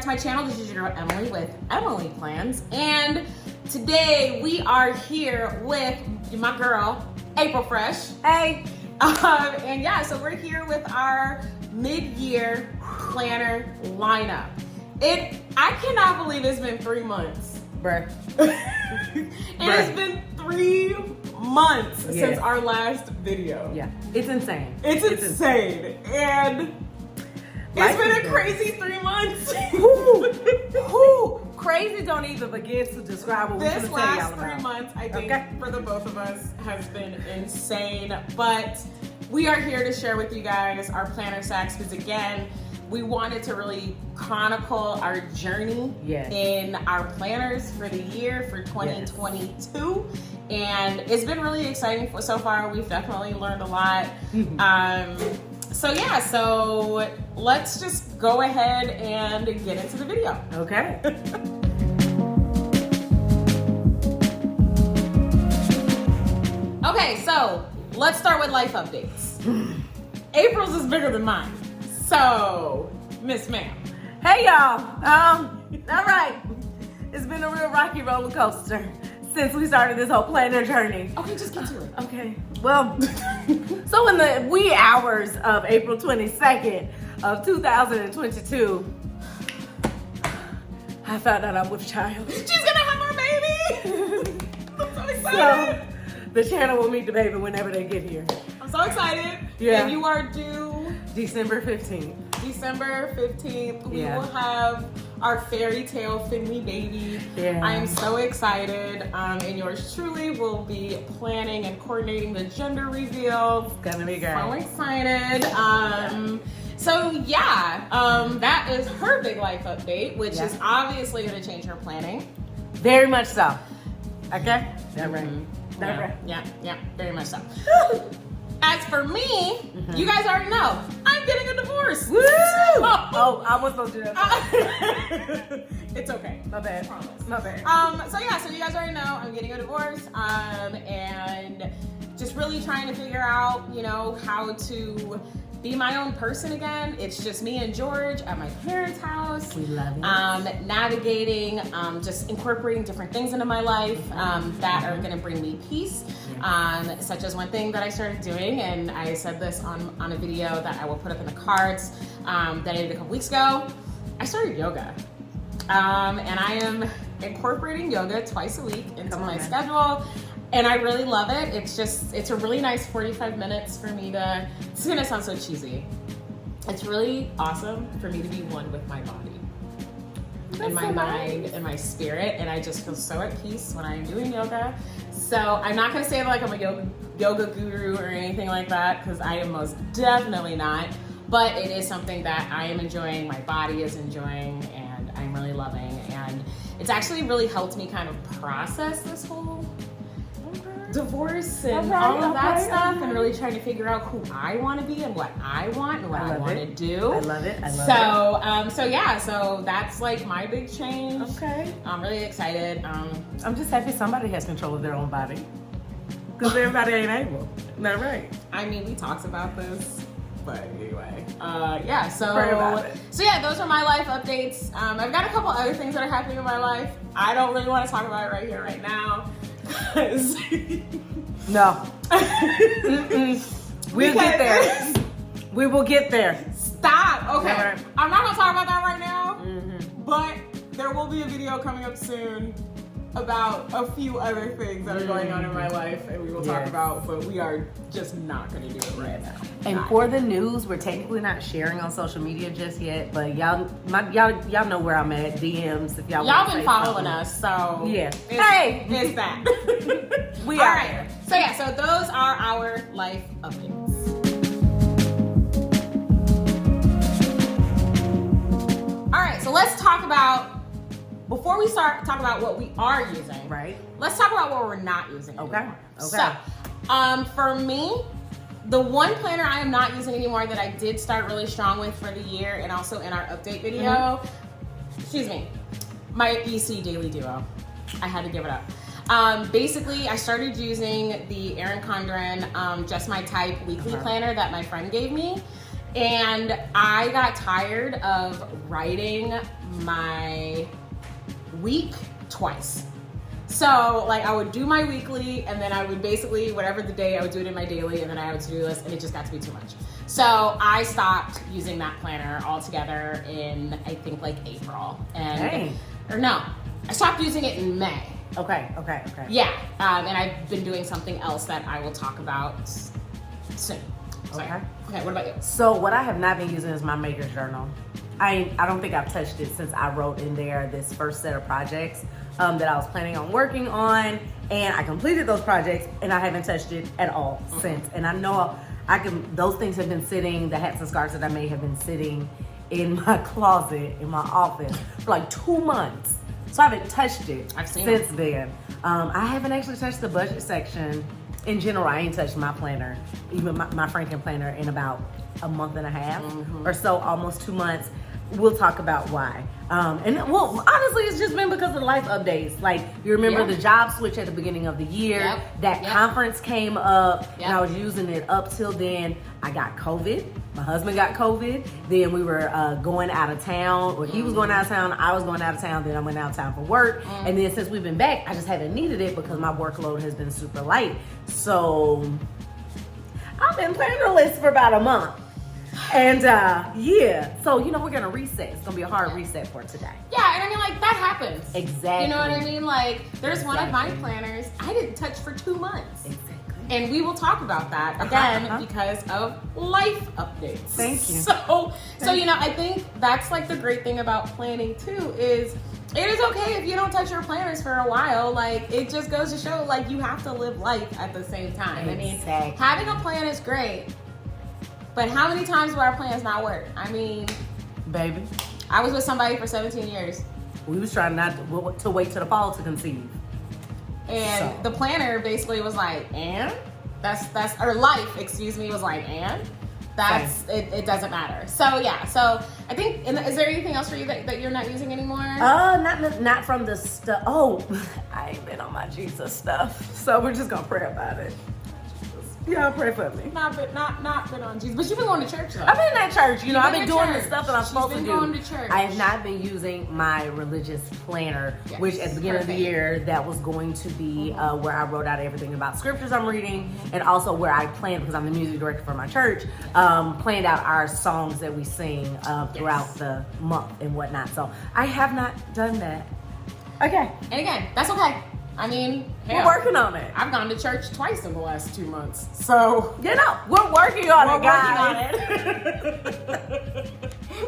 to my channel. This is your girl Emily with Emily Plans, and today we are here with my girl April Fresh. Hey. And yeah, so we're here with our mid-year planner lineup. I cannot believe it's been 3 months. Bruh. It's been 3 months since our last video. Yeah, it's insane. It's insane. And it's been a crazy 3 months. Crazy don't even begin to describe what this we're gonna tell last y'all 3 about. months, I think, for the both of us has been insane. But we are here to share with you guys our planner sacks because, again, we wanted to really chronicle our journey in our planners for the year for 2022. And it's been really exciting so far. We've definitely learned a lot. So let's just go ahead and get into the video. Okay. Okay, so let's start with life updates. April's is bigger than mine. So, Miss Ma'am. Hey y'all. All right. It's been a real rocky roller coaster since we started this whole planner journey. Okay, just get to it. Okay. Well, so in the wee hours of April 22nd of 2022, I found out I'm with child. She's gonna have our baby! I'm so excited! So, the channel will meet the baby whenever they get here. I'm so excited. Yeah. And you are due December 15th. December 15th. We Yeah. will have our fairy tale Finley baby. Yeah. I am so excited. And yours truly will be planning and coordinating the gender reveal. It's gonna be great. So excited. That is her big life update, which is obviously going to change her planning. Very much so. Okay? That right. That right. Yeah, very much so. As for me, you guys already know, I'm getting a divorce. Woo! Oh, I was supposed to do that. It's okay. My bad. I promise. My bad. So you guys already know I'm getting a divorce. And just really trying to figure out, how to be my own person again. It's just me and George at my parents' house. We love it. Navigating, just incorporating different things into my life that are gonna bring me peace. Such as one thing that I started doing, and I said this on a video that I will put up in the cards that I did a couple weeks ago. I started yoga. And I am incorporating yoga twice a week into my schedule. And I really love it. It's a really nice 45 minutes for me to, it's gonna sound so cheesy. It's really awesome for me to be one with my body and my mind and my spirit. And I just feel so at peace when I'm doing yoga. So I'm not gonna say like I'm a yoga guru or anything like that, because I am most definitely not. But it is something that I am enjoying, my body is enjoying, and I'm really loving. And it's actually really helped me kind of process this whole divorce and all of that stuff, and really trying to figure out who I want to be and what I want and what I want to do. I love it. So that's like my big change. Okay. I'm really excited. I'm just happy somebody has control of their own body, because everybody ain't able. Not right. I mean, we talked about this, but anyway, those are my life updates. I've got a couple other things that are happening in my life. I don't really want to talk about it right here, right now. No. We'll get there. We will get there. Stop. Okay. Right. I'm not going to talk about that right now, but there will be a video coming up soon about a few other things that are going on in my life, and we will talk about, but we are just not going to do it right now. And for the news, we're technically not sharing on social media just yet, but y'all know where I'm at. DMs if y'all been following us, so yeah. It's that. We All are right. there. So those are our life updates. All right, so let's talk about, before we start talking about what we are using, right? Let's talk about what we're not using anymore. Okay. So, for me, the one planner I am not using anymore that I did start really strong with for the year, and also in our update video, my EC Daily Duo. I had to give it up. Basically, I started using the Erin Condren Just My Type weekly planner that my friend gave me. And I got tired of writing my week twice. So like I would do my weekly and then I would basically, whatever the day, I would do it in my daily and then I would to-do list and it just got to be too much. So I stopped using that planner altogether in, I think like April. And, or no, I stopped using it in May. Okay. Yeah, and I've been doing something else that I will talk about soon. Okay, what about you? So what I have not been using is my maker's journal. I don't think I've touched it since I wrote in there this first set of projects that I was planning on working on, and I completed those projects and I haven't touched it at all since. And I know those things have been sitting, the hats and scarves that I made have been sitting in my closet, in my office for like 2 months. So I haven't touched it since then. I haven't actually touched the budget section. In general, I ain't touched my planner, even my Franken planner, in about a month and a half or so, almost 2 months. We'll talk about why. Well, honestly, it's just been because of the life updates. Like, you remember the job switch at the beginning of the year, that conference came up, and I was using it up till then. I got COVID. My husband got COVID. Then we were going out of town, or he was going out of town, I was going out of town, then I went out of town for work. And then since we've been back, I just haven't needed it because my workload has been super light. So I've been plannerless for about a month. And so we're gonna reset. It's gonna be a hard reset for today. Yeah, and I mean, like, that happens. Exactly. You know what I mean? Like, there's one of my planners I didn't touch for 2 months. Exactly. And we will talk about that again because of life updates. Thank you. So I think that's like the great thing about planning too is it is okay if you don't touch your planners for a while. Like, it just goes to show, like, you have to live life at the same time. Exactly. I mean, having a plan is great, but how many times do our plans not work? I mean, baby, I was with somebody for 17 years. We was trying not to wait till the fall to conceive. And the planner basically was like, and? Or life, excuse me, was like, and? It doesn't matter. So yeah, so I think, is there anything else for you that you're not using anymore? Not from the stuff. Oh, I ain't been on my Jesus stuff. So we're just gonna pray about it. Yeah, pray for me. Not been on Jesus, but you've been going to church though. I've been at church. I've been doing church. the stuff that I'm supposed to do. Going to church. I have not been using my religious planner, which at the beginning of the year, that was going to be where I wrote out everything about scriptures I'm reading, and also where I planned, because I'm the music director for my church, planned out our songs that we sing throughout the month and whatnot. So I have not done that. Okay. And again, that's okay. I mean, we're working on it. I've gone to church twice in the last 2 months. So, we're working on it, guys.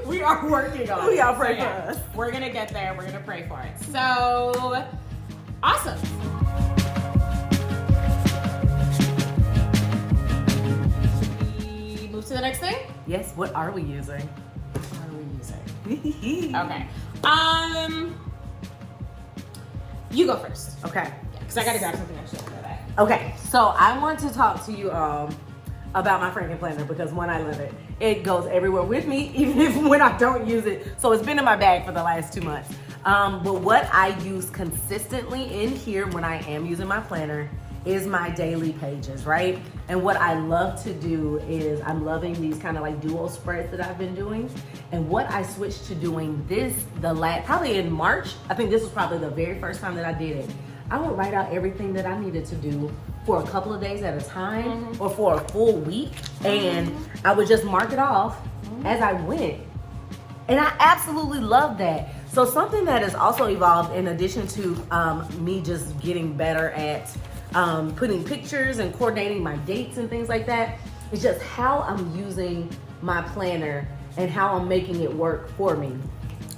We are working on it. We are praying for us. We're going to get there. We're going to pray for it. So, awesome. Should we move to the next thing? Yes. What are we using? Okay. You go first. Okay. Because I got to grab something extra for that. Okay. So I want to talk to you about my Franken planner, because when I love it, it goes everywhere with me, even if when I don't use it. So it's been in my bag for the last 2 months. But what I use consistently in here when I am using my planner is my daily pages, right? And what I love to do is, I'm loving these kind of like duo spreads that I've been doing. And what I switched to doing probably in March, I think this was probably the very first time that I did it. I would write out everything that I needed to do for a couple of days at a time, or for a full week. And I would just mark it off as I went. And I absolutely love that. So something that has also evolved, in addition to me just getting better at putting pictures and coordinating my dates and things like that, is just how I'm using my planner and how I'm making it work for me.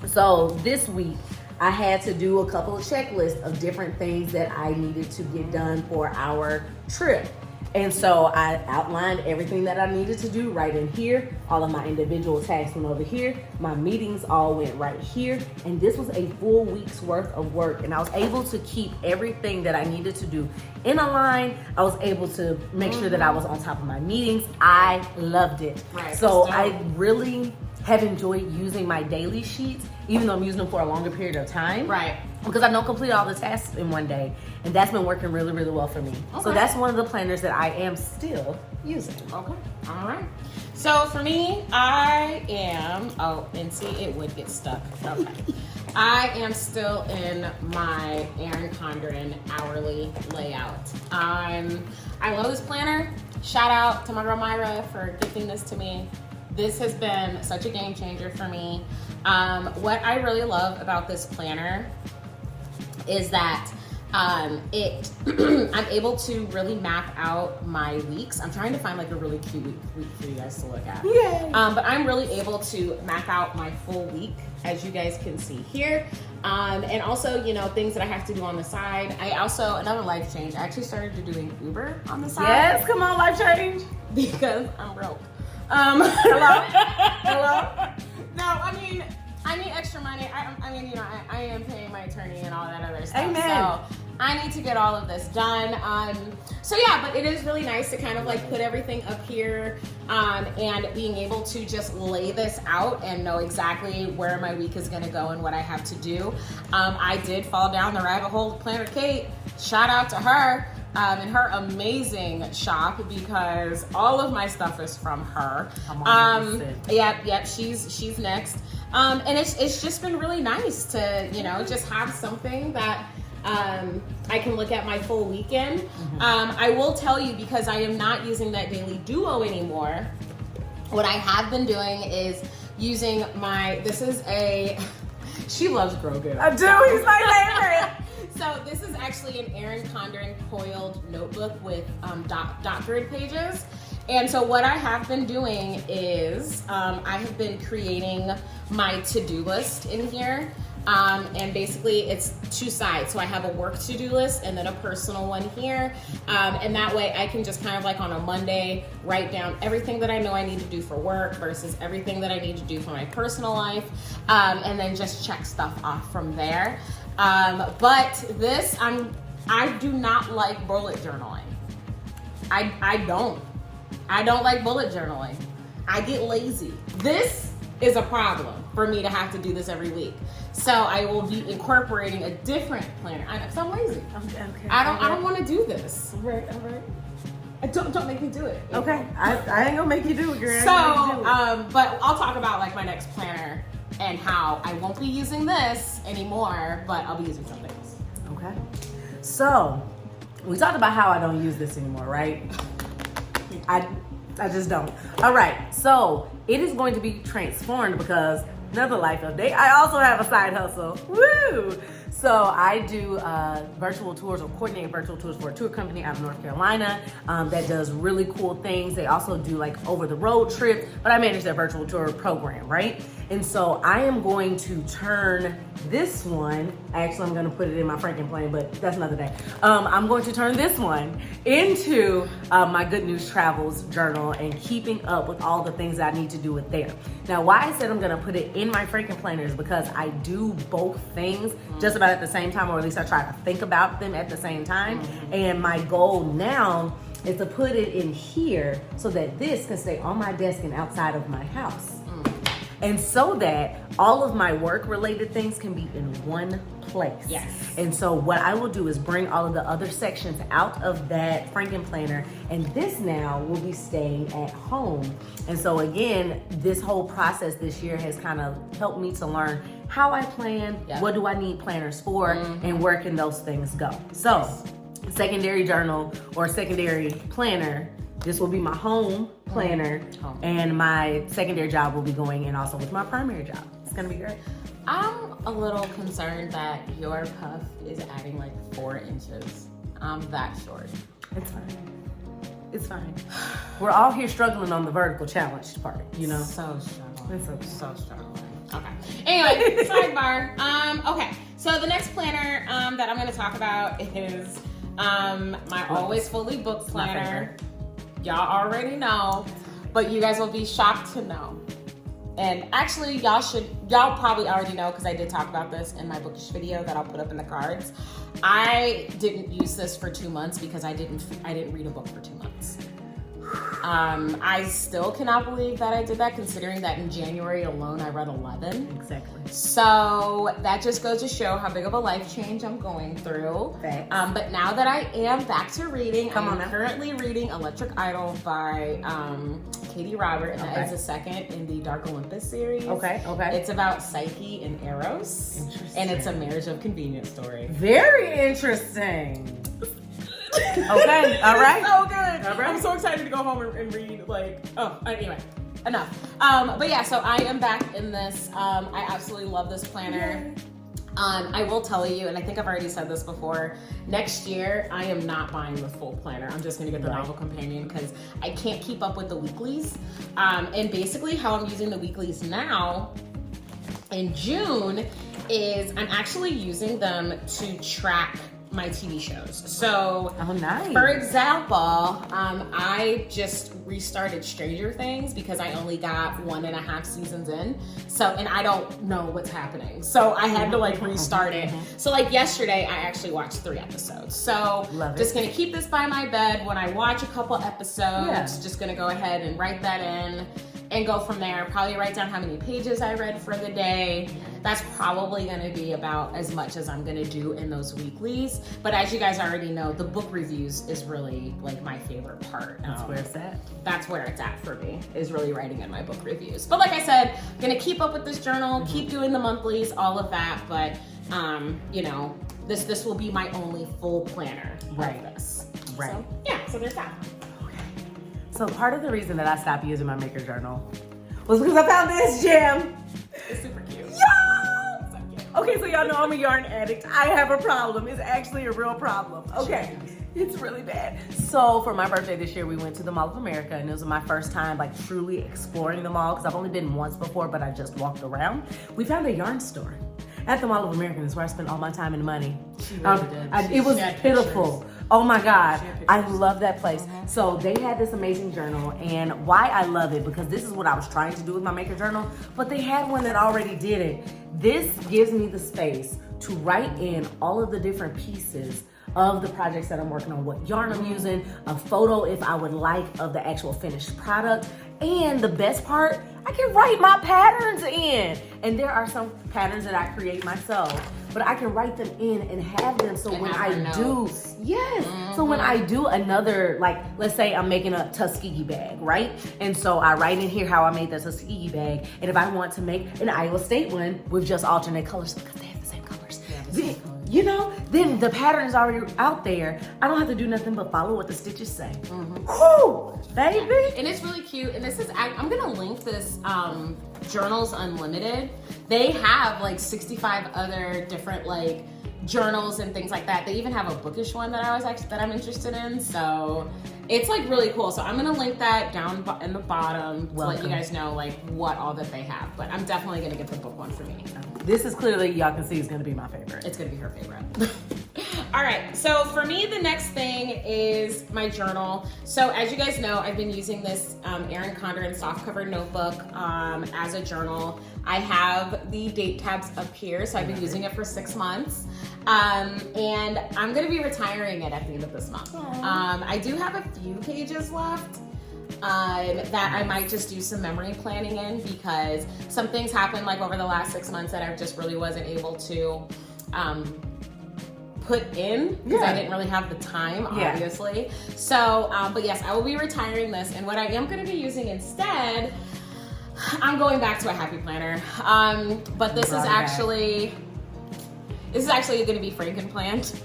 So this week, I had to do a couple of checklists of different things that I needed to get done for our trip. And so I outlined everything that I needed to do right in here. All of my individual tasks went over here. My meetings all went right here. And this was a full week's worth of work. And I was able to keep everything that I needed to do in a line. I was able to make sure that I was on top of my meetings. I loved it. Right. So I really have enjoyed using my daily sheets, even though I'm using them for a longer period of time. Right. Because I don't complete all the tasks in one day. And that's been working really, really well for me. Okay. So that's one of the planners that I am still using. Okay. All right. So for me, I am, oh, and see, it would get stuck. Okay. I am still in my Erin Condren hourly layout. I love this planner. Shout out to my girl Myra for gifting this to me. This has been such a game changer for me. What I really love about this planner is that I'm able to really map out my weeks. I'm trying to find like a really cute week for you guys to look at. Yay. But I'm really able to map out my full week, as you guys can see here. And also, you know, things that I have to do on the side. I also, another life change, I actually started doing Uber on the side. Yes, come on, life change. Because I'm broke. Hello? Hello? No, I mean extra money. I mean, you know, I am paying my attorney and all that other stuff. Amen. So I need to get all of this done. So yeah, but it is really nice to kind of like put everything up here and being able to just lay this out and know exactly where my week is gonna go and what I have to do. I did fall down the rabbit hole of Planner Kate. Shout out to her. And her amazing shop, because all of my stuff is from her. Yep, she's next. And it's just been really nice to, you know, just have something that I can look at my full weekend. I will tell you, because I am not using that Daily Duo anymore, what I have been doing is using this is she loves Grogu. I do, he's my favorite. So this is actually an Erin Condren coiled notebook with dot grid pages. And so what I have been doing is I have been creating my to-do list in here. And basically it's two sides. So I have a work to-do list and then a personal one here. And that way I can just kind of like on a Monday write down everything that I know I need to do for work versus everything that I need to do for my personal life. And then just check stuff off from there. But this, I do not like bullet journaling. I don't like bullet journaling. I get lazy. This is a problem for me to have to do this every week. So I will be incorporating a different planner. Because I'm lazy. Okay. I don't want to do this. All right. Don't make me do it. Okay, I ain't gonna make you do it, girl. So, but I'll talk about like my next planner and how I won't be using this anymore, but I'll be using something else. Okay. So, we talked about how I don't use this anymore, right? I just don't. All right. So, it is going to be transformed because another life update. I also have a side hustle. Woo! So I do virtual tours or coordinate virtual tours for a tour company out of North Carolina that does really cool things. They also do like over the road trips, but I manage their virtual tour program, right? And so I am going to turn this one, actually I'm gonna put it in my Franken plane, but that's another day. I'm going to turn this one into my Good News Travels journal and keeping up with all the things that I need to do with there. Now, why I said I'm gonna put it in my Franken planner is because I do both things just about at the same time, or at least I try to think about them at the same time. And my goal now is to put it in here so that this can stay on my desk and outside of my house. And so that all of my work related things can be in one place. Yes. And so what I will do is bring all of the other sections out of that Franken planner, and this now will be staying at home. And so again, this whole process this year has kind of helped me to learn how I plan, what do I need planners for, and where can those things go. So secondary journal or secondary planner, this will be my home planner, and my secondary job will be going in also with my primary job. It's gonna be great. I'm a little concerned that your puff is adding like 4 inches. I'm that short. It's fine. It's fine. We're all here struggling on the vertical challenge part, you know? So struggling. It's okay. So struggling. Okay. Anyway, sidebar. Okay. So the next planner that I'm going to talk about is my Always Fully Booked planner. Y'all already know, but you guys will be shocked to know. And actually, y'all probably already know because I did talk about this in my Bookish video that I'll put up in the cards. I didn't use this for 2 months because I didn't read a book for 2 months. I still cannot believe that I did that, considering that in January alone I read 11. Exactly. So that just goes to show how big of a life change I'm going through. Thanks. But now that I am back to reading, I'm now. currently reading Electric Idol by Katie Robert, and that is the second in the Dark Olympus series. Okay. It's about Psyche and Eros, and it's a marriage of convenience story. Very interesting. Okay, all right. So good. All right. I'm so excited to go home and read, anyway, enough. But yeah, so I am back in this. I absolutely love this planner. I will tell you, and I think I've already said this before, next year I am not buying the full planner. I'm just gonna get the novel companion because I can't keep up with the weeklies. And basically how I'm using the weeklies now in June is I'm actually using them to track my TV shows. So, nice. For example, I just restarted Stranger Things because I only got 1.5 seasons in. So, and I don't know what's happening. So I had to restart it. So yesterday, I actually watched 3 episodes. So just gonna keep this by my bed. When I watch a couple episodes, just gonna go ahead and write that in and go from there. Probably write down how many pages I read for the day. That's probably gonna be about as much as I'm gonna do in those weeklies. But as you guys already know, the book reviews is really my favorite part. That's where it's at. That's where it's at for me, is really writing in my book reviews. But like I said, I'm gonna keep up with this journal, keep doing the monthlies, all of that. But this will be my only full planner of this. Right. So, yeah, so there's that. So part of the reason that I stopped using my maker journal was because I found this gem. It's super cute. Yeah! So cute. Okay, so y'all know I'm a yarn addict. I have a problem. It's actually a real problem. Okay, it's really bad. So for my birthday this year, we went to the Mall of America, and it was my first time truly exploring the mall because I've only been once before, but I just walked around. We found a yarn store at the Mall of America. That's where I spent all my time and money. She really did. It was pitiful. Oh my God, I love that place. So they had this amazing journal, and why I love it, because this is what I was trying to do with my maker journal, but they had one that already did it. This gives me the space to write in all of the different pieces of the projects that I'm working on, what yarn I'm using, a photo if I would like of the actual finished product. And the best part, I can write my patterns in. And there are some patterns that I create myself, but I can write them in and have them so when I do, so when I do another, let's say I'm making a Tuskegee bag, right? And so I write in here how I made the Tuskegee bag. And if I want to make an Iowa State one with just alternate colors because they have the same colors, then the pattern is already out there. I don't have to do nothing but follow what the stitches say. Whoo, baby. And it's really cute. And this is, I'm gonna link this Journals Unlimited. They have 65 other different journals and things like that. They even have a Bookish one that I'm interested in. So it's really cool. So I'm gonna link that down in the bottom to let you guys know what all that they have. But I'm definitely gonna get the book one for me. This is clearly, y'all can see, is gonna be my favorite. It's gonna be her favorite. All right, so for me, the next thing is my journal. So as you guys know, I've been using this Erin Condren softcover notebook as a journal. I have the date tabs up here, so I've been using it for 6 months. And I'm gonna be retiring it at the end of this month. I do have a few pages left that I might just do some memory planning in, because some things happened over the last 6 months that I just really wasn't able to put in because I didn't really have the time, obviously. So, but yes, I will be retiring this, and what I am going to be using instead, I'm going back to a happy planner. But this is actually going to be Frankenplanned.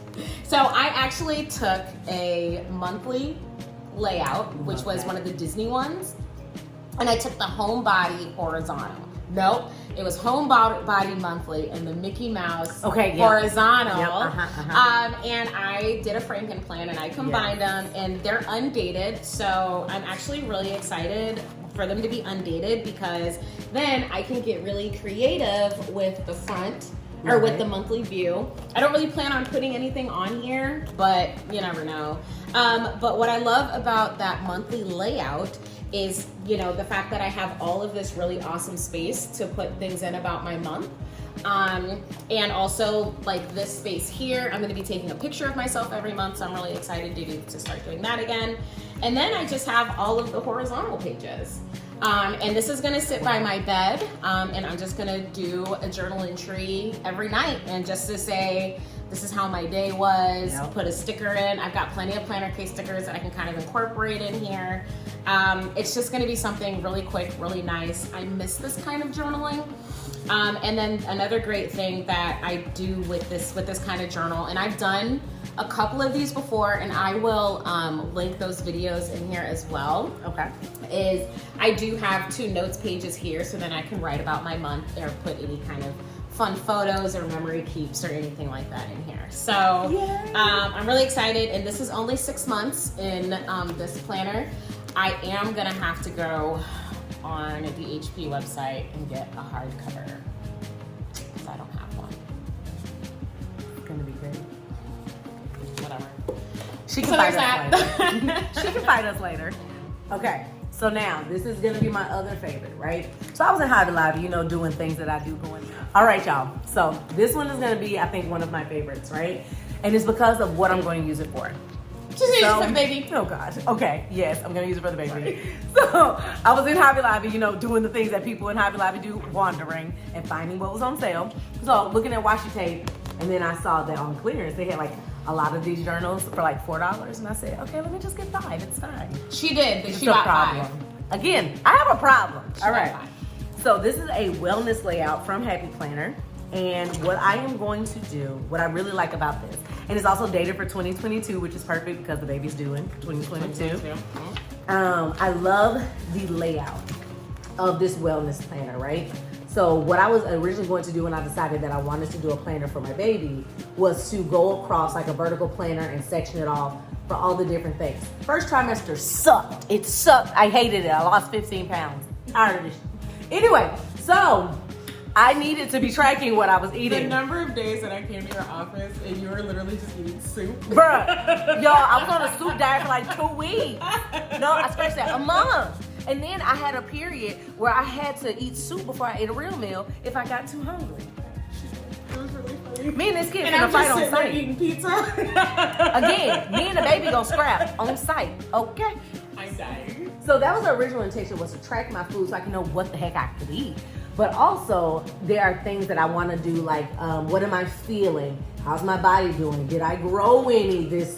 So I actually took a monthly layout, which was one of the Disney ones, and I took the Homebody horizontal. Nope, it was Homebody monthly and the Mickey Mouse horizontal. And I did a Frankenplan and I combined them, and they're undated. So I'm actually really excited for them to be undated, because then I can get really creative with the front or with the monthly view. I don't really plan on putting anything on here, but you never know. But what I love about that monthly layout is, the fact that I have all of this really awesome space to put things in about my month. And also this space here, I'm gonna be taking a picture of myself every month, so I'm really excited to start doing that again. And then I just have all of the horizontal pages. And this is gonna sit by my bed, and I'm just gonna do a journal entry every night, and just to say, this is how my day was, put a sticker in. I've got plenty of planner case stickers that I can kind of incorporate in here. It's just gonna be something really quick, really nice. I miss this kind of journaling. And then another great thing that I do with this kind of journal, and I've done a couple of these before, and I will link those videos in here as well. Okay. Is I do have 2 notes pages here, so then I can write about my month or put any kind of fun photos or memory keeps or anything like that in here. So I'm really excited, and this is only 6 months in this planner. I am gonna have to go on the HP website and get a hardcover because I don't have one. It's gonna be great. Whatever. She can fight us later. She can fight us later. Okay, so now this is gonna be my other favorite, right? So I was in Hobby Lobby, you know, doing things that I do going. All right, y'all. So this one is gonna be, I think, one of my favorites, right? And it's because of what I'm going to use it for. Just use it for the baby. Oh gosh. Okay. Yes, I'm gonna use it for the baby. So I was in Hobby Lobby, you know, doing the things that people in Hobby Lobby do, wandering and finding what was on sale. So looking at washi tape, and then I saw that on clearance they had like a lot of these journals for like $4, and I said, okay, let me just get 5. It's fine. She did. It's she no got problem. 5. Again, I have a problem. She All got right. 5. So this is a wellness layout from Happy Planner. And what I am going to do, what I really like about this, and it's also dated for 2022, which is perfect because the baby's due in 2022. I love the layout of this wellness planner, right? So what I was originally going to do when I decided that I wanted to do a planner for my baby was to go across like a vertical planner and section it off for all the different things. First trimester sucked. It sucked. I hated it. I lost 15 pounds. Tired of this. Anyway, so I needed to be tracking what I was eating. The number of days that I came to your office and you were literally just eating soup. Bruh, y'all, I was on a soup diet for like 2 weeks. No, I scratched that, a month. And then I had a period where I had to eat soup before I ate a real meal if I got too hungry. It was really funny. Me and this kid And finna I'm fight just on sitting there site. eating pizza. Again, me and the baby gonna scrap on site, okay? I'm dying. So that was the original intention, was to track my food so I can know what the heck I could eat. But also, there are things that I want to do, like what am I feeling? How's my body doing? Did I grow any this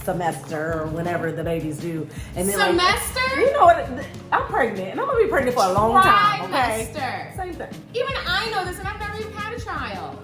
semester or whenever the babies do? And then Semester? Like, you know what? I'm pregnant, and I'm gonna be pregnant for a long time. Okay. Trimester. Same thing. Even I know this, and I've never even had a child.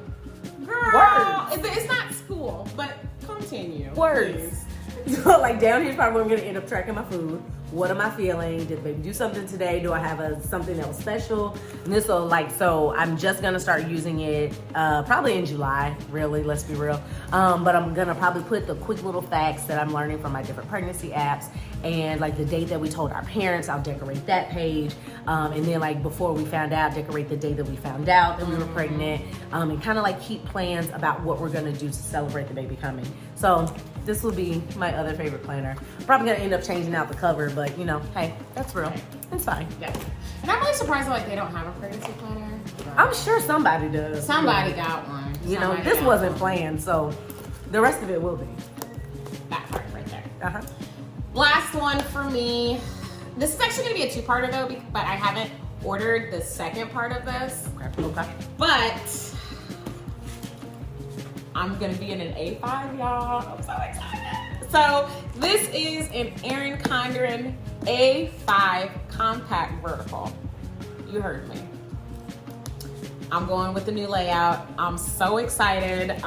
Girl, Words. it's not school, but continue. Words. So like down here's probably where I'm gonna end up tracking my food. What am I feeling? Did the baby do something today? Do I have something that was special? And this will so I'm just gonna start using it probably in July, really, let's be real. But I'm gonna probably put the quick little facts that I'm learning from my different pregnancy apps, and like the date that we told our parents, I'll decorate that page. And then like before we found out, decorate the day that we found out that we were pregnant, and kind of like keep plans about what we're gonna do to celebrate the baby coming. So this will be my other favorite planner. I'm probably gonna end up changing out the cover, but you know, hey, that's real. It's fine. Yeah. And I'm really surprised that like they don't have a pregnancy planner. I'm sure somebody does. Somebody got one. You know, Somebody this got wasn't one. planned, so the rest of it will be. That part right there. Uh-huh. Last one for me. This is actually gonna be a 2-parter though, but I haven't ordered the second part of this. Okay. But I'm gonna be in an A5, y'all. I'm so excited. So this is an Erin Condren A5 compact vertical. You heard me. I'm going with the new layout. I'm so excited.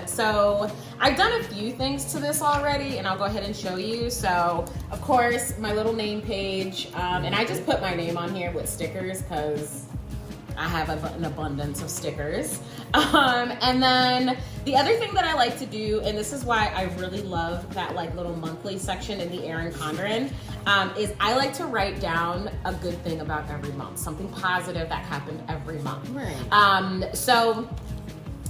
So I've done a few things to this already, and I'll go ahead and show you. So of course, my little name page, and I just put my name on here with stickers because I have an abundance of stickers. And then the other thing that I like to do, and this is why I really love that like little monthly section in the Erin Condren, is I like to write down a good thing about every month, something positive that happened every month. Right. So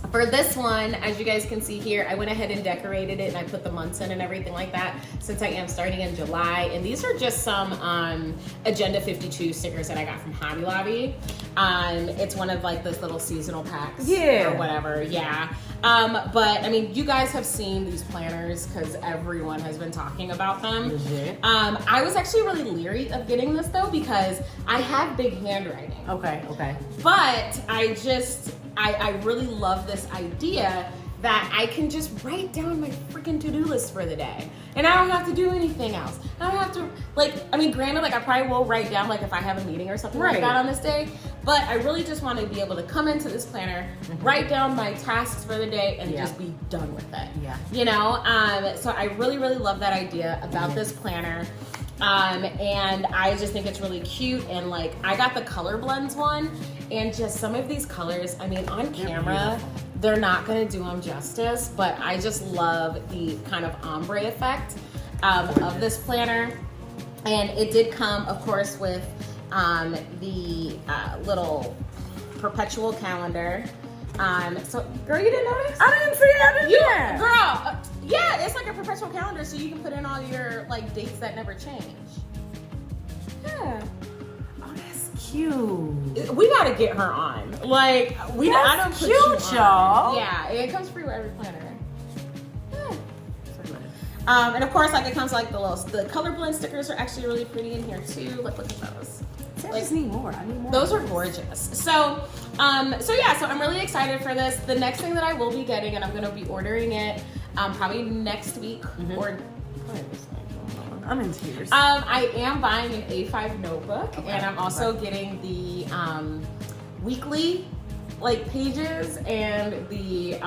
For this one, as you guys can see here, I went ahead and decorated it and I put the months in and everything like that, since I am starting in July. And these are just some Agenda 52 stickers that I got from Hobby Lobby. It's one of like those little seasonal packs or whatever, yeah. But I mean, you guys have seen these planners because everyone has been talking about them. I was actually really leery of getting this though because I have big handwriting. Okay. But I really love this idea that I can just write down my freaking to-do list for the day. And I don't have to do anything else. I don't have to, like, I mean, granted, like I probably will write down like if I have a meeting or something like that on this day, but I really just want to be able to come into this planner, write down my tasks for the day and just be done with it. You know, so I really, really love that idea about this planner. And I just think it's really cute. And like, I got the color blends one and just some of these colors, I mean, on camera, they're not gonna do them justice, but I just love the kind of ombre effect of this planner. And it did come, of course, with the little perpetual calendar. So, girl, you didn't notice? I didn't see that. Girl, yeah, it's like a perpetual calendar, so you can put in all your like dates that never change. Yeah. Oh, that's cute. We gotta get her on. Like, I don't put cute, you on. y'all. Yeah, it comes free with every planner. Yeah. And of course, like it comes like the color blend stickers are actually really pretty in here too. Like, look at those. I just need more. I need more. Those are gorgeous. So I'm really excited for this. The next thing that I will be getting, and I'm gonna be ordering it probably next week or. I'm in tears. I am buying an A5 notebook, and I'm also getting the weekly like pages and the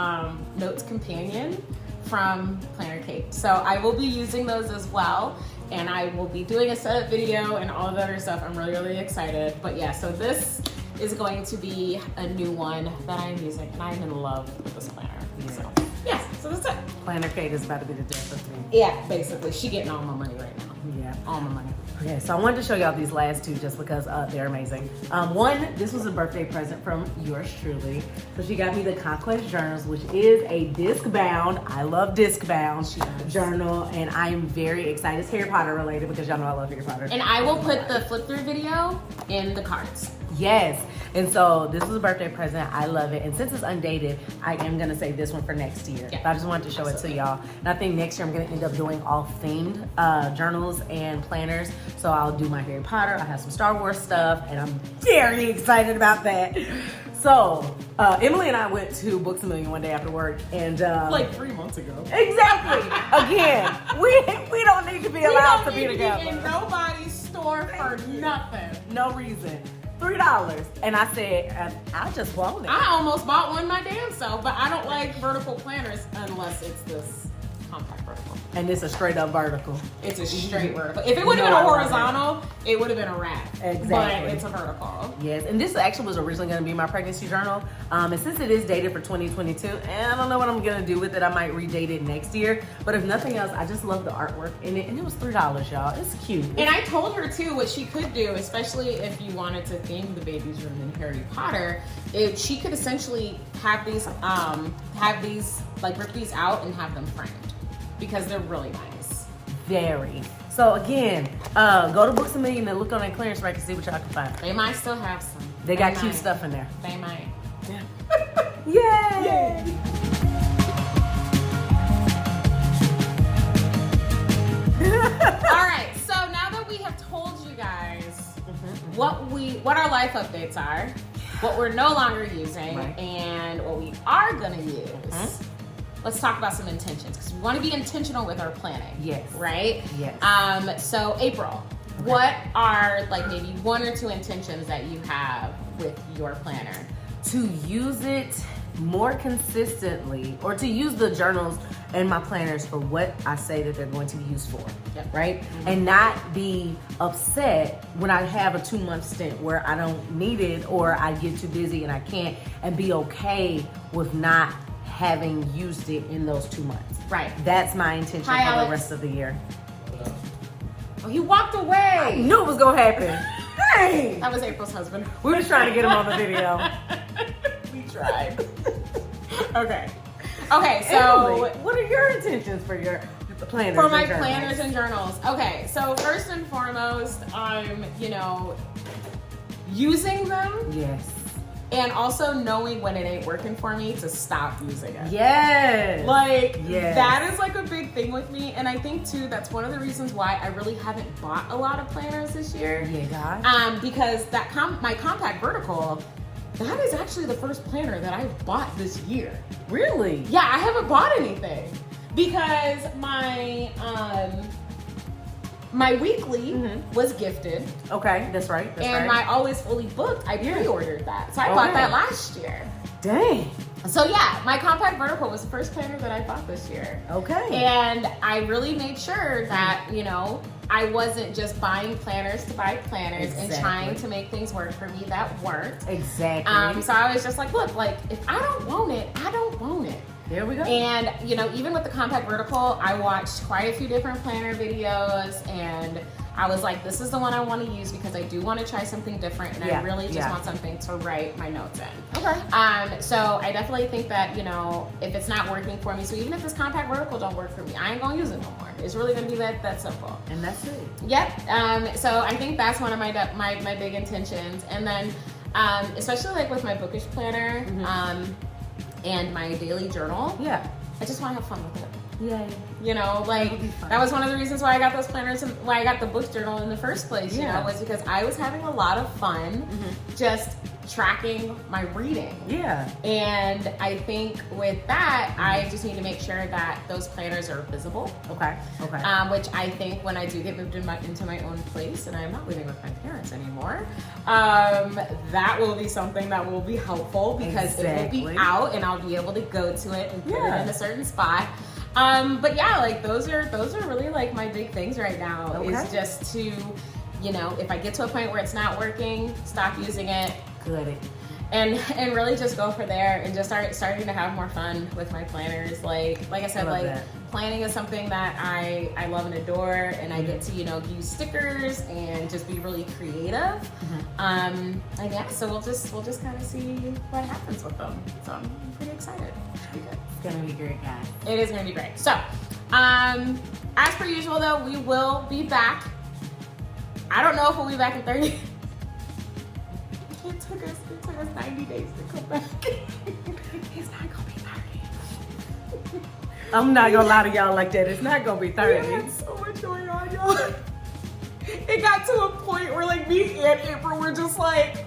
notes companion from Planner Kate. So I will be using those as well, and I will be doing a setup video and all of the other stuff. I'm really, really excited. But yeah, so this is going to be a new one that I'm using, and I'm in love with this planner. So yeah, so that's it. Planner Kate is about to be the death of me. Yeah, basically, she getting all my money right now. Yeah, all my money. Okay, so I wanted to show y'all these last two just because they're amazing. One, this was a birthday present from yours truly. So she got me the Conquest Journals, which is a disc bound. I love disc bound journal, and I am very excited. It's Harry Potter related because y'all know I love Harry Potter. And I will put the flip through video in the cards. Yes, and so this was a birthday present. I love it, and since it's undated, I am gonna save this one for next year. Yeah. But I just wanted to show it to y'all. And I think next year I'm gonna end up doing all themed journals and planners. So I'll do my Harry Potter. I have some Star Wars stuff, and I'm very excited about that. So Emily and I went to Books A Million one day after work, and like 3 months ago. Exactly. Again, we don't need to be allowed to be together. We don't need to be in nobody's store for nothing. No reason. $3. And I said, I just want it. I almost bought one my damn self, but I don't like vertical planners unless it's this compact vertical. And it's a straight up vertical. It's a straight vertical. If it would have been a horizontal, it would have been a wrap. Exactly. But it's a vertical. Yes, and this actually was originally going to be my pregnancy journal. And since it is dated for 2022, and I don't know what I'm going to do with it. I might redate it next year. But if nothing else, I just love the artwork in it. And it was $3, y'all. It's cute. And I told her too what she could do, especially if you wanted to theme the baby's room in Harry Potter, if she could essentially have these like rip these out and have them framed because they're really nice. Very. So again, go to Books A Million and look on that clearance rack and see what y'all can find. They might still have some. They got cute stuff in there. They might. Yeah. Yay! Yay. All right, so now that we have told you guys what our life updates are, what we're no longer using, and what we are gonna use, let's talk about some intentions because we want to be intentional with our planning. Yes. Right? Yes. So April, what are like maybe 1 or 2 intentions that you have with your planner? To use it more consistently, or to use the journals and my planners for what I say that they're going to be used for, right? And not be upset when I have a 2-month stint where I don't need it or I get too busy and I can't, and be okay with not having used it in those 2 months. Right. That's my intention Hi, for Alex. the rest of the year. Oh, he walked away. I knew it was gonna happen. Dang! That was April's husband. We were trying to get him on the video. We tried. Okay. Okay, so Emily, what are your intentions for your planners? for my and journals? planners and journals. Okay, so first and foremost, I'm, using them Yes. and also knowing when it ain't working for me to stop using it. Yes. Like, Yes. that is like a big thing with me. And I think too, that's one of the reasons why I really haven't bought a lot of planners this year. Yeah, God. Because that my compact vertical, that is actually the first planner that I've bought this year. Really? Yeah, I haven't bought anything because my my weekly was gifted, Okay, that's right. That's and right. my always fully booked, I pre-ordered that. So I bought that last year. Dang. So yeah, my compact vertical was the first planner that I bought this year. Okay. And I really made sure that, I wasn't just buying planners to buy planners and trying to make things work for me that weren't. Exactly. So I was just like, look, like if I don't want it, I don't want it. There we go. And, even with the compact vertical, I watched quite a few different planner videos and I was like, this is the one I want to use because I do want to try something different and I really just want something to write my notes in. Okay. So I definitely think that, if it's not working for me, so even if this compact vertical don't work for me, I ain't going to use it no more. It's really going to be that simple. And that's it. Yep. So I think that's one of my big intentions. And then, especially like with my Bookish planner, and my daily journal. Yeah. I just want to have fun with it. Yay. That was one of the reasons why I got those planners and why I got the book journal in the first place, was because I was having a lot of fun just tracking my reading. Yeah. And I think with that, I just need to make sure that those planners are visible. Okay. Which I think when I do get moved into my own place and I'm not living with my parents anymore, that will be something that will be helpful because it will be out and I'll be able to go to it and put it in a certain spot. But yeah, like those are really like my big things right now is just to, if I get to a point where it's not working, stop using it. Good. And really just go for there and just starting to have more fun with my planners. Like I said, planning is something that I love and adore, and I get to use stickers and just be really creative. And yeah, so we'll just kind of see what happens with them. So I'm pretty excited. It's gonna be great, guys. It is gonna be great. So, as per usual, though, we will be back. I don't know if we'll be back in 30. It took us 90 days to come back. It's not gonna be 30. I'm not gonna lie to y'all like that. It's not gonna be 30. We had so much going on, y'all. It got to a point where like me and April were just like,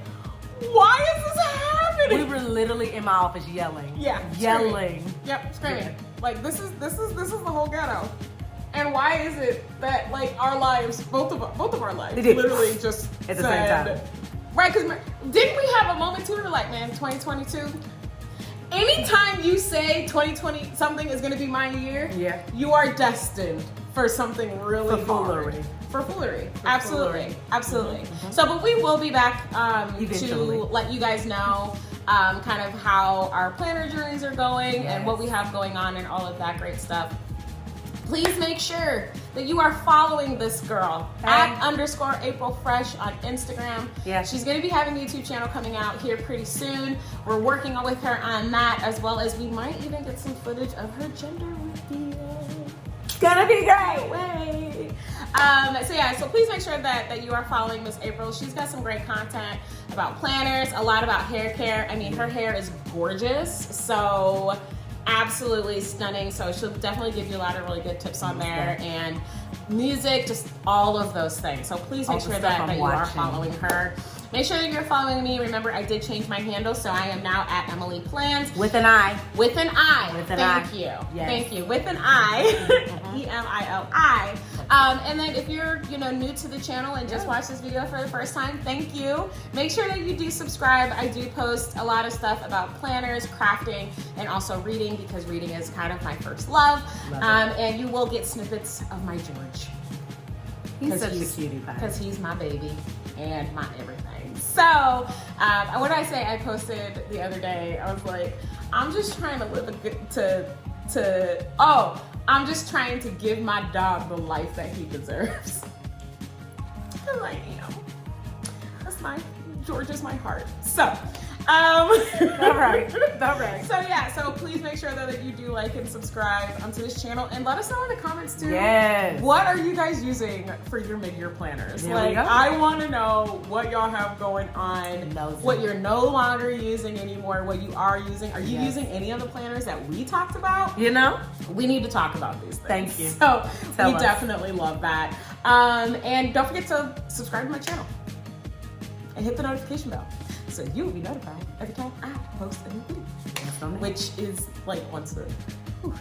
why is this happening? We were literally in my office yelling. Yeah. Yelling. Screaming. Yep, screaming. Yeah. Like this is the whole ghetto. And why is it that like our lives, both of our lives, literally just at the same time? Right, because didn't we have a moment too? We were like, man, 2022. Anytime you say 2020 something is going to be my year, you are destined for something really foolery. For foolery. Absolutely. So, but we will be back to let you guys know kind of how our planner journeys are going and what we have going on and all of that great stuff. Please make sure that you are following this girl at _April Fresh on Instagram. Yeah. She's going to be having a YouTube channel coming out here pretty soon. We're working with her on that, as well as we might even get some footage of her gender reveal. It's gonna be great. Way. So please make sure that you are following Miss April. She's got some great content about planners, a lot about hair care. I mean, her hair is gorgeous. So absolutely stunning. So she'll definitely give you a lot of really good tips on there and music, just all of those things. So please make sure that you are following her. Make sure that you're following me. Remember, I did change my handle, so I am now at Emily Plans. With an I. With an I. Thank you. Yes. Thank you. With an I. EMILI. And then if you're new to the channel and just watched this video for the first time, thank you. Make sure that you do subscribe. I do post a lot of stuff about planners, crafting, and also reading, because reading is kind of my first love. And you will get snippets of my George. He's such a cutie pie. Because he's my baby and my everything. So, what did I say? I posted the other day. I was like, I'm just trying to live I'm just trying to give my dog the life that he deserves. Because I am. George is my heart. So, All right. So yeah, so please make sure that you do like and subscribe to this channel, and let us know in the comments too. Yes. What are you guys using for your mid-year planners? There we go. I want to know what y'all have going on, Nosy. what you're no longer using anymore, what you are using. Are you using any of the planners that we talked about? You know? We need to talk about these things. Thank you. So Tell we us. definitely love that. And don't forget to subscribe to my channel and hit the notification bell so you will be notified every time I post a new video, which is like once a. Whew.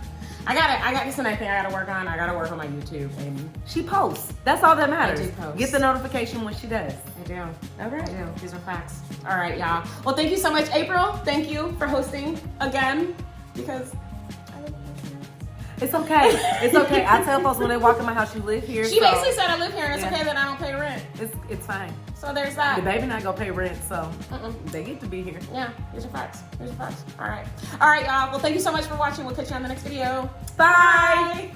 I got this another thing I gotta work on. I gotta work on my YouTube, and She posts. That's all that matters. I do post. Get the notification when she does. I do. All right. I do. These are facts. All right, y'all. Well, thank you so much, April. Thank you for hosting again, because I live here. It's okay. It's okay. I tell folks when they walk in my house, you live here. She so basically said I live here, and it's Yeah. okay that I don't pay rent. it's fine. So there's that. The baby not gonna pay rent, so Mm-mm. they get to be here. Yeah, here's your facts. Here's your facts. All right, y'all. Well, thank you so much for watching. We'll catch you on the next video. Bye.